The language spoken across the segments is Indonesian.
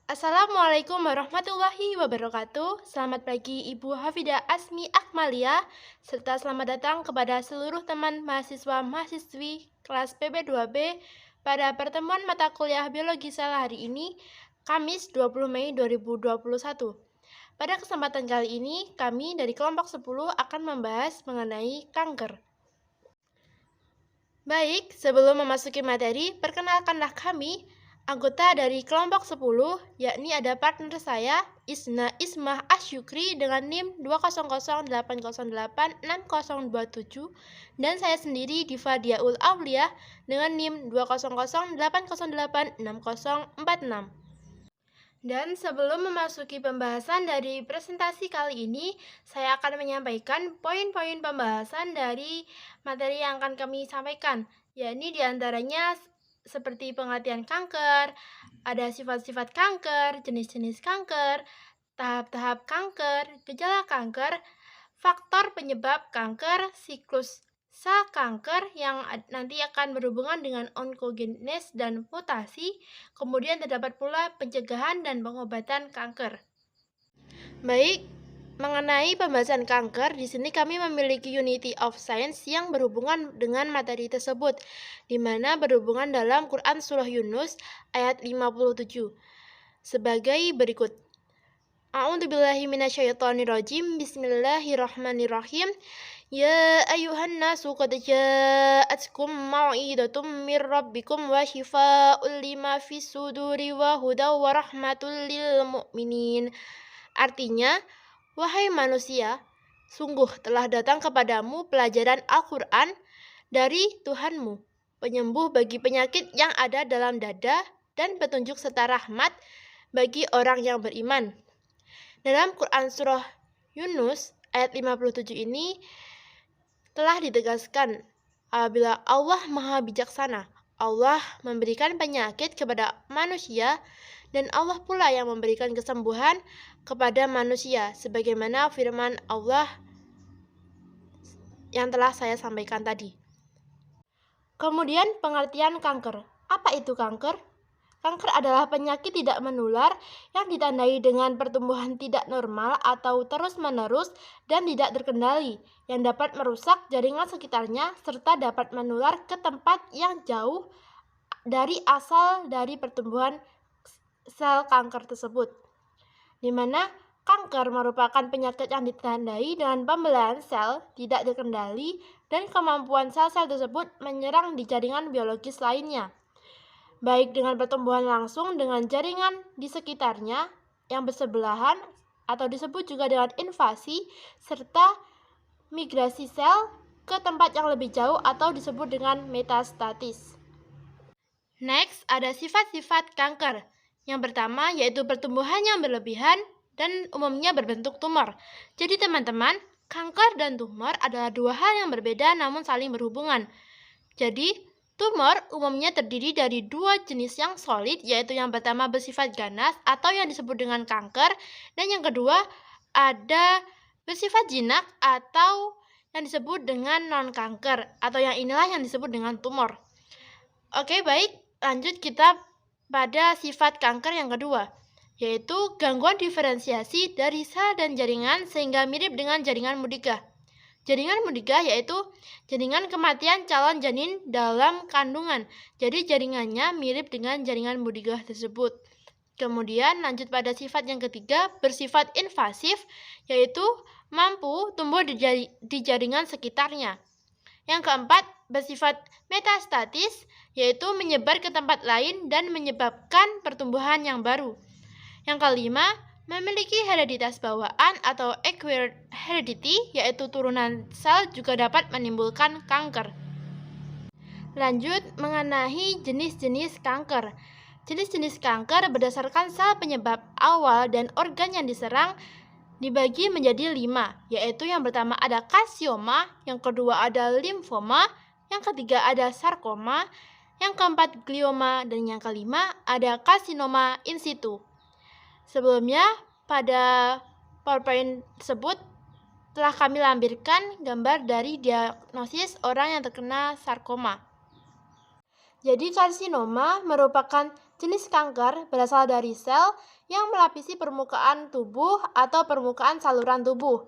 Assalamualaikum warahmatullahi wabarakatuh. Selamat pagi Ibu Hafida Asmi Akmalia, serta selamat datang kepada seluruh teman mahasiswa-mahasiswi kelas PB2B pada pertemuan mata kuliah Biologi Sel hari ini, Kamis 20 Mei 2021. Pada kesempatan kali ini, kami dari kelompok 10 akan membahas mengenai kanker. Baik, sebelum memasuki materi, perkenalkanlah kami, anggota dari kelompok 10, yakni ada partner saya, Ismah Asyukri dengan NIM 20080860027, dan saya sendiri Diva Diaul Aulia dengan NIM 20080086046. Dan sebelum memasuki pembahasan dari presentasi kali ini, saya akan menyampaikan poin-poin pembahasan dari materi yang akan kami sampaikan, yakni diantaranya seperti pengertian kanker, ada sifat-sifat kanker, jenis-jenis kanker, tahap-tahap kanker, gejala kanker, faktor penyebab kanker, siklus sel kanker yang nanti akan berhubungan dengan onkogenes dan mutasi, kemudian terdapat pula pencegahan dan pengobatan kanker. Baik, mengenai pembahasan kanker, di sini kami memiliki Unity of Science yang berhubungan dengan materi tersebut, di mana berhubungan dalam Quran Surah Yunus ayat 57, sebagai berikut. A'udzubillahi minasyaitonirrajim. Bismillahirrahmanirrahim. Ya ayuhan nasu qad ja'atkum mau'idatum mir rabbikum wa shifaa'un lima fis suduri wa hudaw wa rahmatul lil mu'minin. Artinya, wahai manusia, sungguh telah datang kepadamu pelajaran Al-Quran dari Tuhanmu, penyembuh bagi penyakit yang ada dalam dada dan petunjuk serta rahmat bagi orang yang beriman. Dalam Quran Surah Yunus ayat 57 ini telah ditegaskan apabila Allah Maha Bijaksana, Allah memberikan penyakit kepada manusia dan Allah pula yang memberikan kesembuhan kepada manusia sebagaimana firman Allah yang telah saya sampaikan tadi. Kemudian pengertian kanker. Apa itu kanker? Kanker adalah penyakit tidak menular yang ditandai dengan pertumbuhan tidak normal atau terus-menerus dan tidak terkendali, yang dapat merusak jaringan sekitarnya serta dapat menular ke tempat yang jauh dari asal dari pertumbuhan sel kanker tersebut. Di mana kanker merupakan penyakit yang ditandai dengan pembelahan sel tidak terkendali dan kemampuan sel-sel tersebut menyerang di jaringan biologis lainnya, baik dengan pertumbuhan langsung dengan jaringan di sekitarnya yang bersebelahan atau disebut juga dengan invasi, serta migrasi sel ke tempat yang lebih jauh atau disebut dengan metastasis. Next, ada sifat-sifat kanker. Yang pertama yaitu pertumbuhan yang berlebihan dan umumnya berbentuk tumor. Jadi teman-teman, kanker dan tumor adalah dua hal yang berbeda namun saling berhubungan. Jadi, tumor umumnya terdiri dari dua jenis yang solid, yaitu yang pertama bersifat ganas atau yang disebut dengan kanker, dan yang kedua ada bersifat jinak atau yang disebut dengan non-kanker, atau yang inilah yang disebut dengan tumor. Oke, baik, lanjut kita pada sifat kanker yang kedua, yaitu gangguan diferensiasi dari sel dan jaringan sehingga mirip dengan jaringan mudigah. Jaringan mudigah yaitu jaringan kematian calon janin dalam kandungan. Jadi jaringannya mirip dengan jaringan mudigah tersebut. Kemudian lanjut pada sifat yang ketiga, bersifat invasif, yaitu mampu tumbuh di jaringan sekitarnya. Yang keempat, bersifat metastatis, yaitu menyebar ke tempat lain dan menyebabkan pertumbuhan yang baru. Yang kelima, memiliki hereditas bawaan atau acquired heredity, yaitu turunan sel juga dapat menimbulkan kanker. Lanjut mengenai jenis-jenis kanker. Jenis-jenis kanker berdasarkan sel penyebab awal dan organ yang diserang dibagi menjadi 5, yaitu yang pertama ada karsioma, yang kedua ada limfoma, yang ketiga ada sarkoma, yang keempat glioma, dan yang kelima ada karsinoma in situ. Sebelumnya, pada PowerPoint tersebut telah kami lampirkan gambar dari diagnosis orang yang terkena sarkoma. Jadi karsinoma merupakan Jenis kanker berasal dari sel yang melapisi permukaan tubuh atau permukaan saluran tubuh.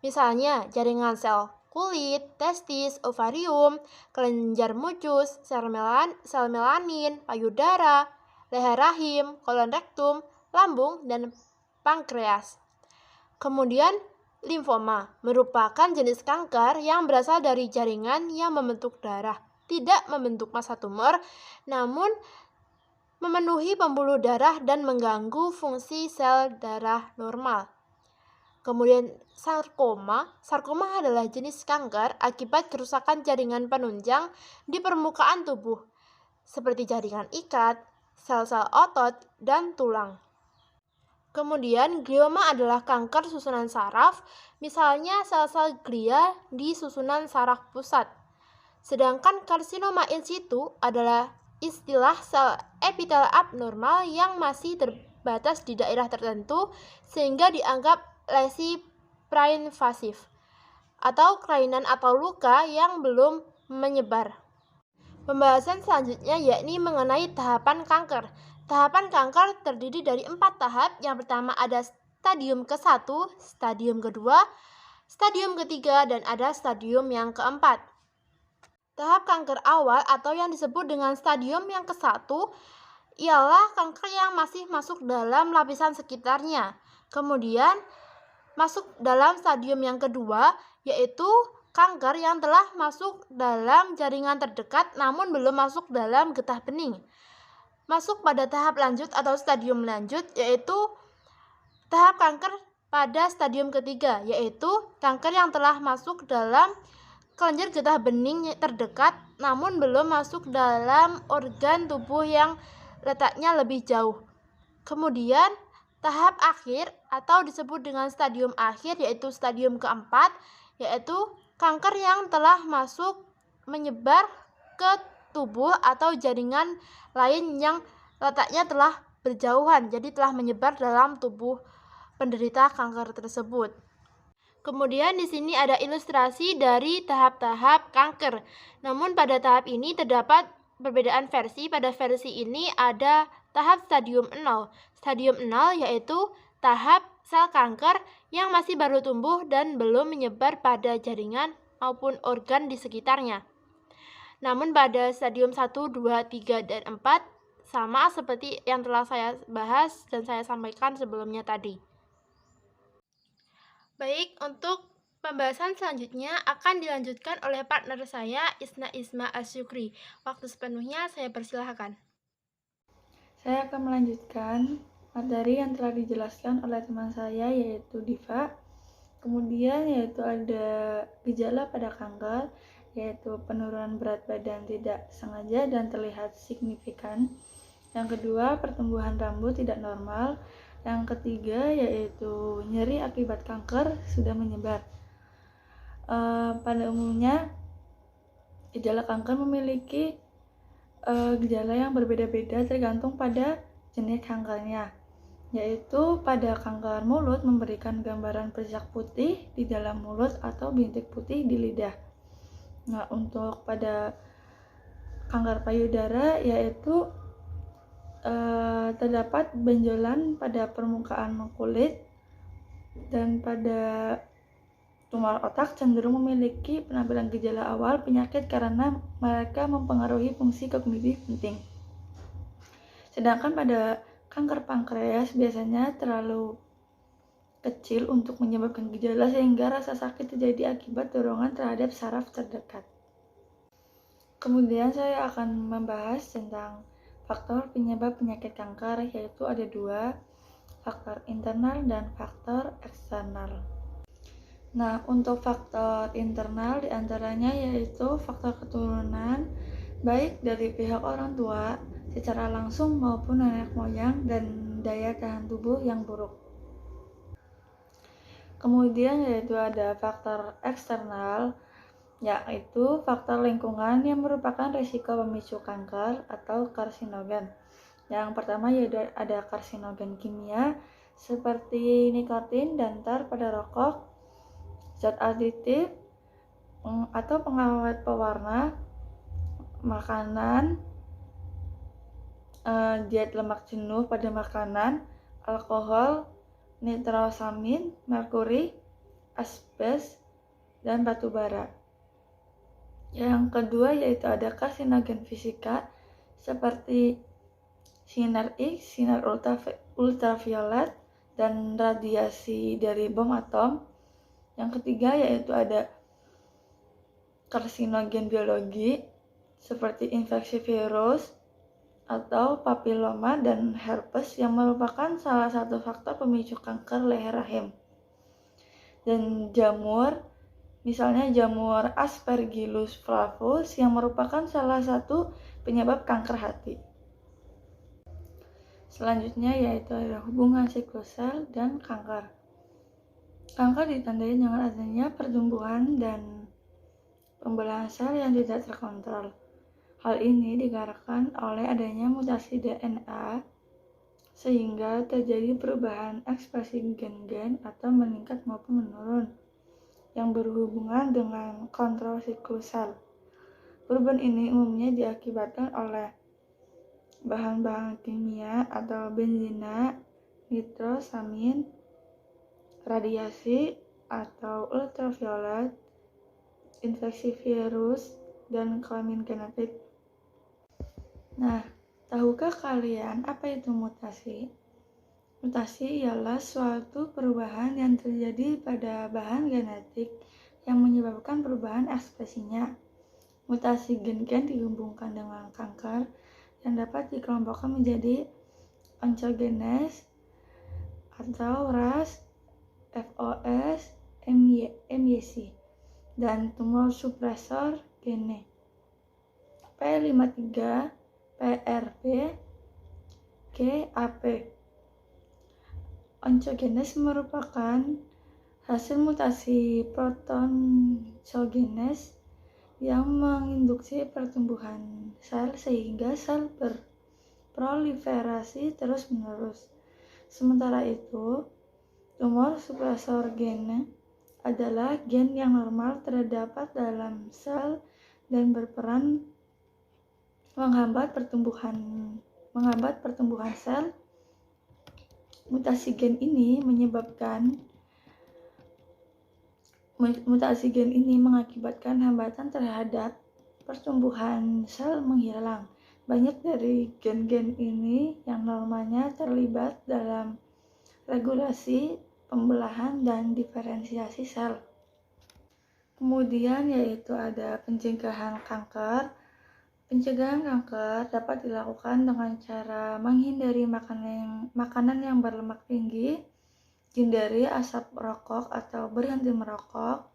Misalnya, jaringan sel kulit, testis, ovarium, kelenjar mucus, sel melanin, payudara, leher rahim, kolon rektum, lambung, dan pankreas. Kemudian, limfoma merupakan jenis kanker yang berasal dari jaringan yang membentuk darah, tidak membentuk massa tumor, namun memenuhi pembuluh darah dan mengganggu fungsi sel darah normal. Kemudian sarkoma adalah jenis kanker akibat kerusakan jaringan penunjang di permukaan tubuh, seperti jaringan ikat, sel-sel otot, dan tulang. Kemudian glioma adalah kanker susunan saraf, misalnya sel-sel glia di susunan saraf pusat. Sedangkan karsinoma in situ adalah istilah sel epitel abnormal yang masih terbatas di daerah tertentu sehingga dianggap lesi prainvasif atau kelainan atau luka yang belum menyebar. Pembahasan selanjutnya yakni mengenai tahapan kanker. Tahapan kanker terdiri dari 4 tahap. Yang pertama ada stadium ke-1, stadium kedua, stadium ketiga, dan ada stadium yang keempat. Tahap kanker awal atau yang disebut dengan stadium yang ke-1 ialah kanker yang masih masuk dalam lapisan sekitarnya. Kemudian masuk dalam stadium yang kedua yaitu kanker yang telah masuk dalam jaringan terdekat namun belum masuk dalam getah bening. Masuk pada tahap lanjut atau stadium lanjut yaitu tahap kanker pada stadium ketiga yaitu kanker yang telah masuk dalam kelenjar getah bening terdekat namun belum masuk dalam organ tubuh yang letaknya lebih jauh. Kemudian tahap akhir atau disebut dengan stadium akhir yaitu stadium keempat yaitu kanker yang telah masuk menyebar ke tubuh atau jaringan lain yang letaknya telah berjauhan, jadi telah menyebar dalam tubuh penderita kanker tersebut. Kemudian di sini ada ilustrasi dari tahap-tahap kanker. Namun pada tahap ini terdapat perbedaan versi. Pada versi ini ada tahap stadium 0. Stadium 0 yaitu tahap sel kanker yang masih baru tumbuh dan belum menyebar pada jaringan maupun organ di sekitarnya. Namun pada stadium 1, 2, 3, dan 4 sama seperti yang telah saya bahas dan saya sampaikan sebelumnya tadi. Baik, untuk pembahasan selanjutnya akan dilanjutkan oleh partner saya, Isna Isma Asyukri. Waktu sepenuhnya saya persilahkan. Saya akan melanjutkan materi yang telah dijelaskan oleh teman saya yaitu Diva. Kemudian yaitu ada gejala pada kanker, yaitu penurunan berat badan tidak sengaja dan terlihat signifikan. Yang kedua, pertumbuhan rambut tidak normal. Yang ketiga yaitu nyeri akibat kanker sudah menyebar. Pada umumnya gejala kanker memiliki gejala yang berbeda-beda tergantung pada jenis kankernya, yaitu pada kanker mulut memberikan gambaran bercak putih di dalam mulut atau bintik putih di lidah. Nah, untuk pada kanker payudara yaitu terdapat benjolan pada permukaan kulit, dan pada tumor otak cenderung memiliki penampilan gejala awal penyakit karena mereka mempengaruhi fungsi kognitif penting. Sedangkan pada kanker pankreas biasanya terlalu kecil untuk menyebabkan gejala sehingga rasa sakit terjadi akibat dorongan terhadap saraf terdekat. Kemudian saya akan membahas tentang faktor penyebab penyakit kanker, yaitu ada 2, faktor internal dan faktor eksternal. Nah, untuk faktor internal diantaranya yaitu faktor keturunan, baik dari pihak orang tua secara langsung maupun nenek moyang, dan daya tahan tubuh yang buruk. Kemudian yaitu ada faktor eksternal, yaitu faktor lingkungan yang merupakan risiko pemicu kanker atau karsinogen. Yang pertama yaitu ada karsinogen kimia seperti nikotin dan tar pada rokok, zat aditif atau pengawet pewarna makanan, diet lemak jenuh pada makanan, alkohol, nitrosamin, merkuri, asbes, dan batu bara. Yang kedua yaitu ada karsinogen fisika seperti sinar X, sinar ultraviolet, dan radiasi dari bom atom. Yang ketiga yaitu ada karsinogen biologi seperti infeksi virus atau papiloma dan herpes yang merupakan salah satu faktor pemicu kanker leher rahim. Dan jamur, misalnya jamur Aspergillus flavus yang merupakan salah satu penyebab kanker hati. Selanjutnya yaitu ada hubungan siklus sel dan kanker. Kanker ditandai dengan adanya pertumbuhan dan pembelahan sel yang tidak terkontrol. Hal ini dikarenakan oleh adanya mutasi DNA sehingga terjadi perubahan ekspresi gen-gen atau meningkat maupun menurun yang berhubungan dengan kontrol siklus sel. Perubahan ini umumnya diakibatkan oleh bahan-bahan kimia atau benzina, nitrosamin, radiasi atau ultraviolet, infeksi virus, dan kelamin genetik. Nah, tahukah kalian apa itu mutasi? Mutasi ialah suatu perubahan yang terjadi pada bahan genetik yang menyebabkan perubahan ekspresinya. Mutasi gen-gen dihubungkan dengan kanker yang dapat dikelompokkan menjadi oncogenes atau RAS, FOS, MYC, dan tumor supresor gene P53, PRP, GAP. Oncogenes merupakan hasil mutasi proteogenes yang menginduksi pertumbuhan sel sehingga sel berproliferasi terus-menerus. Sementara itu, tumor supresor gene adalah gen yang normal terdapat dalam sel dan berperan menghambat pertumbuhan sel. Mutasi gen ini mengakibatkan hambatan terhadap pertumbuhan sel menghilang. Banyak dari gen-gen ini yang normalnya terlibat dalam regulasi, pembelahan, dan diferensiasi sel. Kemudian yaitu ada pencegahan kanker. Pencegahan kanker dapat dilakukan dengan cara menghindari makanan yang berlemak tinggi, hindari asap rokok atau berhenti merokok,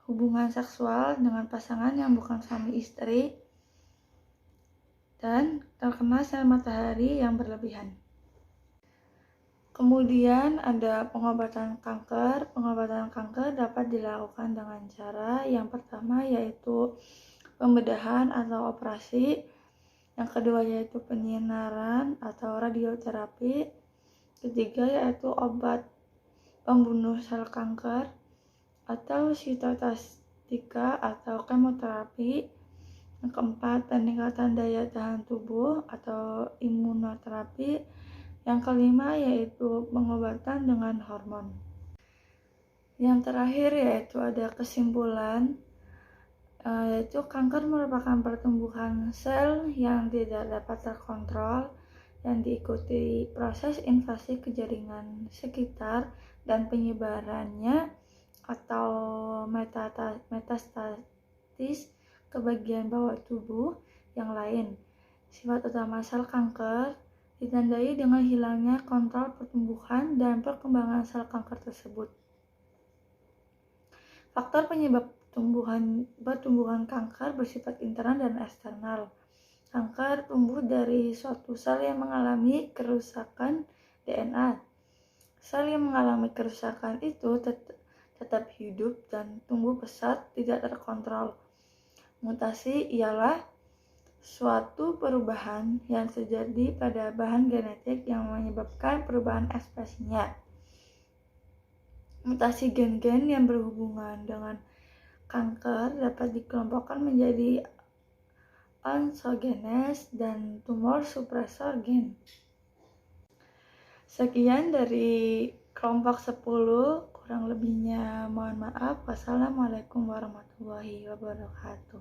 hubungan seksual dengan pasangan yang bukan suami istri, dan terkena sinar matahari yang berlebihan. Kemudian ada pengobatan kanker. Pengobatan kanker dapat dilakukan dengan cara yang pertama yaitu pembedahan atau operasi, yang kedua yaitu penyinaran atau radioterapi, ketiga yaitu obat pembunuh sel kanker atau sitostatika atau kemoterapi, yang keempat peningkatan daya tahan tubuh atau imunoterapi, yang kelima yaitu pengobatan dengan hormon. Yang terakhir yaitu ada kesimpulan, yaitu kanker merupakan pertumbuhan sel yang tidak dapat terkontrol yang diikuti proses invasi ke jaringan sekitar dan penyebarannya atau metastatis ke bagian bawah tubuh yang lain. Sifat utama sel kanker ditandai dengan hilangnya kontrol pertumbuhan dan perkembangan sel kanker tersebut. Faktor penyebab pertumbuhan kanker bersifat internal dan eksternal. Kanker tumbuh dari suatu sel yang mengalami kerusakan DNA. Sel yang mengalami kerusakan itu tetap hidup dan tumbuh pesat tidak terkontrol. Mutasi ialah suatu perubahan yang terjadi pada bahan genetik yang menyebabkan perubahan ekspresinya. Mutasi gen-gen yang berhubungan dengan kanker dapat dikelompokkan menjadi oncogenes, dan tumor supresor gen. Sekian dari kelompok 10, kurang lebihnya mohon maaf. Wassalamualaikum warahmatullahi wabarakatuh.